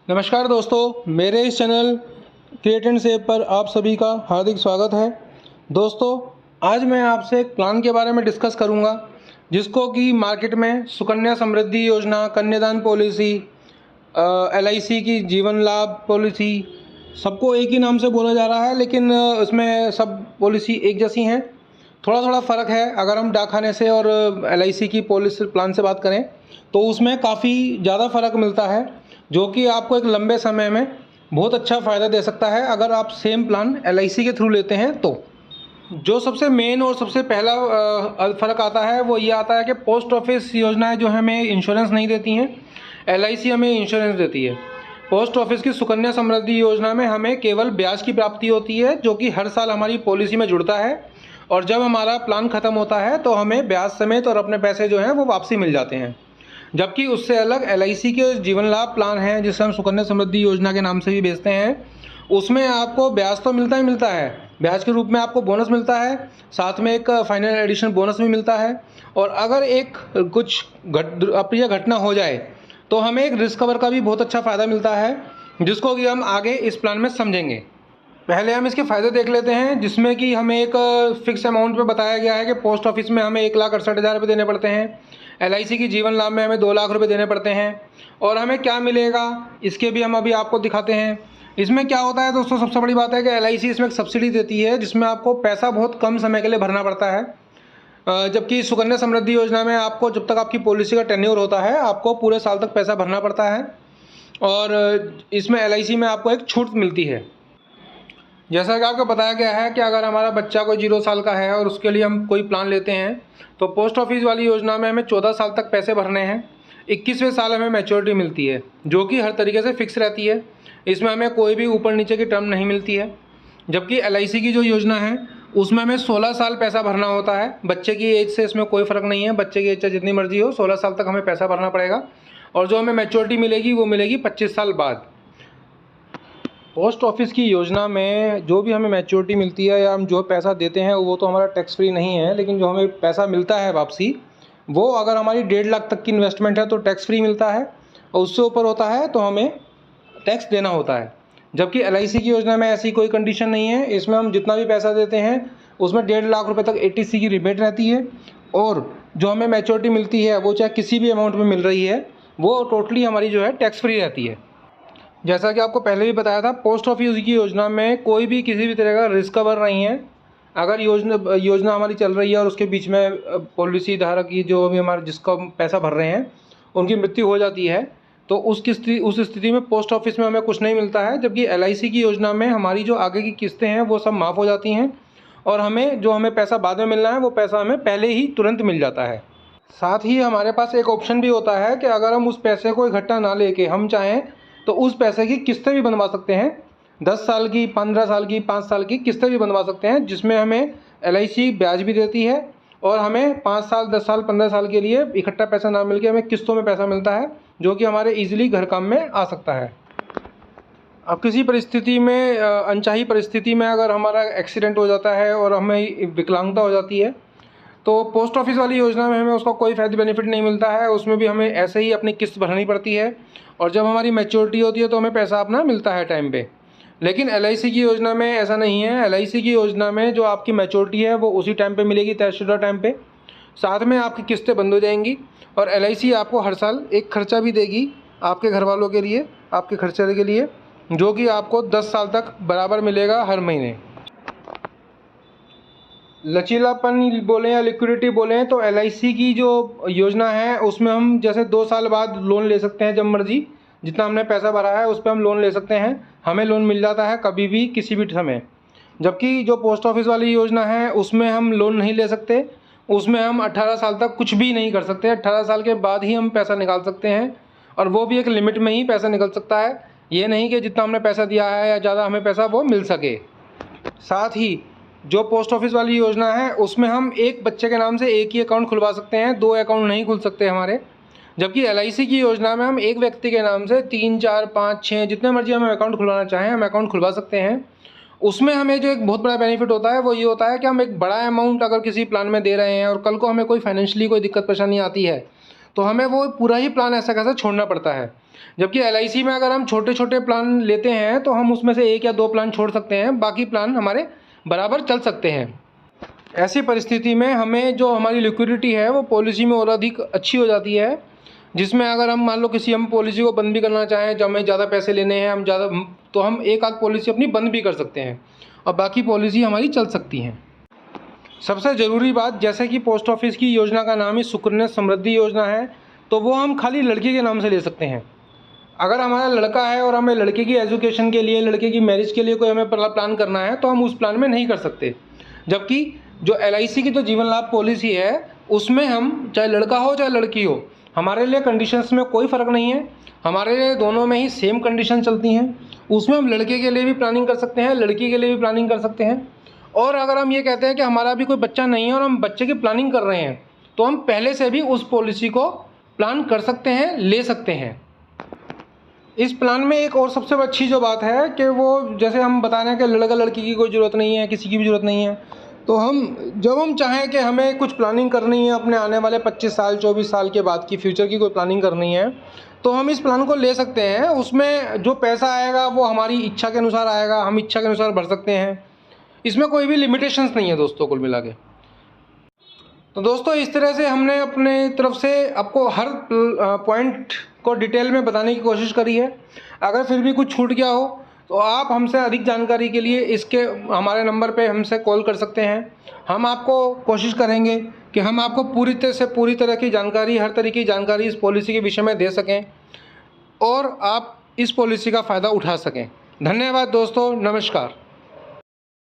नमस्कार दोस्तों, मेरे इस चैनल क्रिएट एंड सेव पर आप सभी का हार्दिक स्वागत है। दोस्तों, आज मैं आपसे एक प्लान के बारे में डिस्कस करूंगा जिसको कि मार्केट में सुकन्या समृद्धि योजना, कन्यादान पॉलिसी, LIC की जीवन लाभ पॉलिसी, सबको एक ही नाम से बोला जा रहा है, लेकिन इसमें सब पॉलिसी एक जैसी हैं। थोड़ा थोड़ा फ़र्क है। अगर हम डाक खाने से और LIC की पॉलिसी प्लान से बात करें तो उसमें काफ़ी ज़्यादा फ़र्क मिलता है, जो कि आपको एक लंबे समय में बहुत अच्छा फ़ायदा दे सकता है अगर आप सेम प्लान LIC के थ्रू लेते हैं तो। जो सबसे मेन और सबसे पहला फ़र्क आता है वो ये आता है कि पोस्ट ऑफिस योजनाएं जो हमें इंश्योरेंस नहीं देती हैं, LIC हमें इंश्योरेंस देती है। पोस्ट ऑफिस की सुकन्या समृद्धि योजना में हमें केवल ब्याज की प्राप्ति होती है, जो कि हर साल हमारी पॉलिसी में जुड़ता है, और जब हमारा प्लान ख़त्म होता है तो हमें ब्याज समेत और अपने पैसे जो हैं वो वापसी मिल जाते हैं। जबकि उससे अलग LIC के जीवन लाभ प्लान हैं, जिसे हम सुकन्या समृद्धि योजना के नाम से भी बेचते हैं, उसमें आपको ब्याज तो मिलता ही मिलता है, ब्याज के रूप में आपको बोनस मिलता है, साथ में एक फाइनल एडिशन बोनस भी मिलता है। और अगर एक कुछ अप्रिय घटना हो जाए तो हमें एक रिस्क कवर का भी बहुत अच्छा फ़ायदा मिलता है, जिसको कि हम आगे इस प्लान में समझेंगे। पहले हम इसके फ़ायदे देख लेते हैं, जिसमें कि हमें एक फ़िक्स अमाउंट पे बताया गया है कि पोस्ट ऑफिस में हमें 1,68,000 रुपये देने पड़ते हैं, LIC की जीवन लाभ में हमें 2 लाख रुपये देने पड़ते हैं। और हमें क्या मिलेगा इसके भी हम अभी आपको दिखाते हैं। इसमें क्या होता है दोस्तों, सबसे बड़ी बात है कि LIC इसमें एक सब्सिडी देती है, जिसमें आपको पैसा बहुत कम समय के लिए भरना पड़ता है। जबकि सुकन्या समृद्धि योजना में आपको जब तक आपकी पॉलिसी का टेन्योर होता है आपको पूरे साल तक पैसा भरना पड़ता है। और इसमें LIC में आपको एक छूट मिलती है। जैसा कि आपको बताया गया है कि अगर हमारा बच्चा कोई 0 साल का है और उसके लिए हम कोई प्लान लेते हैं तो पोस्ट ऑफिस वाली योजना में हमें 14 साल तक पैसे भरने हैं। 21वें साल हमें मैच्योरिटी मिलती है, जो कि हर तरीके से फिक्स रहती है। इसमें हमें कोई भी ऊपर नीचे की टर्म नहीं मिलती है। जबकि LIC की जो योजना है उसमें हमें 16 साल पैसा भरना होता है। बच्चे की एज से इसमें कोई फ़र्क नहीं है, बच्चे की एज चाहे जितनी मर्जी हो, 16 साल तक हमें पैसा भरना पड़ेगा। और जो हमें मैच्योरिटी मिलेगी वो मिलेगी 25 साल बाद। पोस्ट ऑफिस की योजना में जो भी हमें मैच्योरिटी मिलती है या हम जो पैसा देते हैं वो तो हमारा टैक्स फ्री नहीं है, लेकिन जो हमें पैसा मिलता है वापसी, वो अगर हमारी 1.5 लाख तक की इन्वेस्टमेंट है तो टैक्स फ्री मिलता है, और उससे ऊपर होता है तो हमें टैक्स देना होता है। जबकि LIC की योजना में ऐसी कोई कंडीशन नहीं है। इसमें हम जितना भी पैसा देते हैं उसमें 1.5 लाख रुपये तक ATC की रिबेट रहती है, और जो हमें मैच्योरिटी मिलती है वो चाहे किसी भी अमाउंट में मिल रही है, वो टोटली हमारी जो है टैक्स फ्री रहती है। जैसा कि आपको पहले भी बताया था, पोस्ट ऑफिस की योजना में कोई भी किसी भी तरह का रिस्क कवर नहीं है। अगर योजना हमारी चल रही है और उसके बीच में पॉलिसी धारक की जो भी हमारे जिसका पैसा भर रहे हैं उनकी मृत्यु हो जाती है तो उस स्थिति में पोस्ट ऑफिस में हमें कुछ नहीं मिलता है। जबकि LIC की योजना में हमारी जो आगे की किस्तें हैं वो सब माफ़ हो जाती हैं, और हमें पैसा बाद में मिलना है वो पैसा हमें पहले ही तुरंत मिल जाता है। साथ ही हमारे पास एक ऑप्शन भी होता है कि अगर हम उस पैसे को इकट्ठा ना लेके हम चाहें तो उस पैसे की किस्तें भी बनवा सकते हैं। 10 साल की, 15 साल की, 5 साल की किस्तें भी बनवा सकते हैं, जिसमें हमें LIC ब्याज भी देती है और हमें 5 साल, 10 साल, 15 साल के लिए इकट्ठा पैसा ना मिलके हमें किस्तों में पैसा मिलता है, जो कि हमारे ईजिली घर काम में आ सकता है। अब किसी परिस्थिति में अनचाही परिस्थिति में अगर हमारा एक्सीडेंट हो जाता है और हमें विकलांगता हो जाती है तो पोस्ट ऑफिस वाली योजना में हमें उसका कोई फ़ायदा बेनिफिट नहीं मिलता है। उसमें भी हमें ऐसे ही अपनी किस्त भरनी पड़ती है, और जब हमारी मैच्योरिटी होती है तो हमें पैसा अपना मिलता है टाइम पे। लेकिन LIC की योजना में ऐसा नहीं है। LIC की योजना में जो आपकी मैच्योरिटी है वो उसी टाइम पे मिलेगी, तयशुदा टाइम पे। साथ में आपकी किस्तें बंद हो जाएंगी, और LIC आपको हर साल एक खर्चा भी देगी आपके घर वालों के लिए, आपके खर्चे के लिए, जो कि आपको 10 साल तक बराबर मिलेगा हर महीने। लचीलापन बोलें या लिक्विडिटी बोलें तो LIC की जो योजना है उसमें हम जैसे 2 साल बाद लोन ले सकते हैं, जब मर्जी जितना हमने पैसा भरा है उस पर हम लोन ले सकते हैं। हमें लोन मिल जाता है कभी भी, किसी भी समय। जबकि जो पोस्ट ऑफिस वाली योजना है उसमें हम लोन नहीं ले सकते। उसमें हम 18 साल तक कुछ भी नहीं कर सकते। 18 साल के बाद ही हम पैसा निकाल सकते हैं, और वो भी एक लिमिट में ही पैसा निकल सकता है। ये नहीं कि जितना हमने पैसा दिया है या ज़्यादा हमें पैसा वो मिल सके। साथ ही जो पोस्ट ऑफिस वाली योजना है उसमें हम एक बच्चे के नाम से एक ही अकाउंट खुलवा सकते हैं, 2 अकाउंट नहीं खुल सकते हमारे। जबकि LIC की योजना में हम एक व्यक्ति के नाम से 3, 4, 5, 6 जितने मर्जी हम अकाउंट खुलवाना चाहें हम अकाउंट खुलवा सकते हैं। उसमें हमें जो एक बहुत बड़ा बेनिफिट होता है वो ये होता है कि हम एक बड़ा अमाउंट अगर किसी प्लान में दे रहे हैं और कल को हमें कोई फाइनेंशियली कोई दिक्कत परेशानी आती है तो हमें वो पूरा ही प्लान ऐसा कैसा छोड़ना पड़ता है। जबकि LIC में अगर हम छोटे छोटे प्लान लेते हैं तो हम उसमें से 1 या 2 प्लान छोड़ सकते हैं, बाकी प्लान हमारे बराबर चल सकते हैं। ऐसी परिस्थिति में हमें जो हमारी लिक्विडिटी है वो पॉलिसी में और अधिक अच्छी हो जाती है, जिसमें अगर हम मान लो हम पॉलिसी को बंद भी करना चाहें, जब हमें ज़्यादा पैसे लेने हैं तो हम एक आध पॉलिसी अपनी बंद भी कर सकते हैं और बाकी पॉलिसी हमारी चल सकती हैं। सबसे ज़रूरी बात, जैसे कि पोस्ट ऑफिस की योजना का नाम ही सुकन्या समृद्धि योजना है, तो वो हम खाली लड़के के नाम से ले सकते हैं। अगर हमारा लड़का है और हमें लड़के की एजुकेशन के लिए, लड़के की मैरिज के लिए कोई हमें प्लान करना है तो हम उस प्लान में नहीं कर सकते। जबकि जो LIC की जो जीवन लाभ पॉलिसी है उसमें हम चाहे लड़का हो चाहे लड़की हो, हमारे लिए कंडीशंस में कोई फ़र्क नहीं है, हमारे लिए दोनों में ही सेम कंडीशन चलती हैं। उसमें हम लड़के के लिए भी प्लानिंग कर सकते हैं, लड़की के लिए भी प्लानिंग कर सकते हैं। और अगर हम ये कहते हैं कि हमारा भी कोई बच्चा नहीं है और हम बच्चे की प्लानिंग कर रहे हैं, तो हम पहले से भी उस पॉलिसी को प्लान कर सकते हैं, ले सकते हैं। इस प्लान में एक और सबसे अच्छी जो बात है कि वो जैसे हम बता रहे हैं कि लड़का लड़की की कोई ज़रूरत नहीं है, किसी की भी ज़रूरत नहीं है, तो जब हम चाहें कि हमें कुछ प्लानिंग करनी है अपने आने वाले 25 साल 24 साल के बाद की फ्यूचर की कोई प्लानिंग करनी है, तो हम इस प्लान को ले सकते हैं। उसमें जो पैसा आएगा वो हमारी इच्छा के अनुसार आएगा, हम इच्छा के अनुसार भर सकते हैं। इसमें कोई भी लिमिटेशंस नहीं है दोस्तों, कुल मिला के। तो दोस्तों इस तरह से हमने अपने तरफ से आपको हर पॉइंट को डिटेल में बताने की कोशिश करी है। अगर फिर भी कुछ छूट गया हो तो आप हमसे अधिक जानकारी के लिए हमारे नंबर पे हमसे कॉल कर सकते हैं। हम आपको कोशिश करेंगे कि हम आपको पूरी तरह की जानकारी, हर तरीके की जानकारी इस पॉलिसी के विषय में दे सकें और आप इस पॉलिसी का फ़ायदा उठा सकें। धन्यवाद दोस्तों, नमस्कार।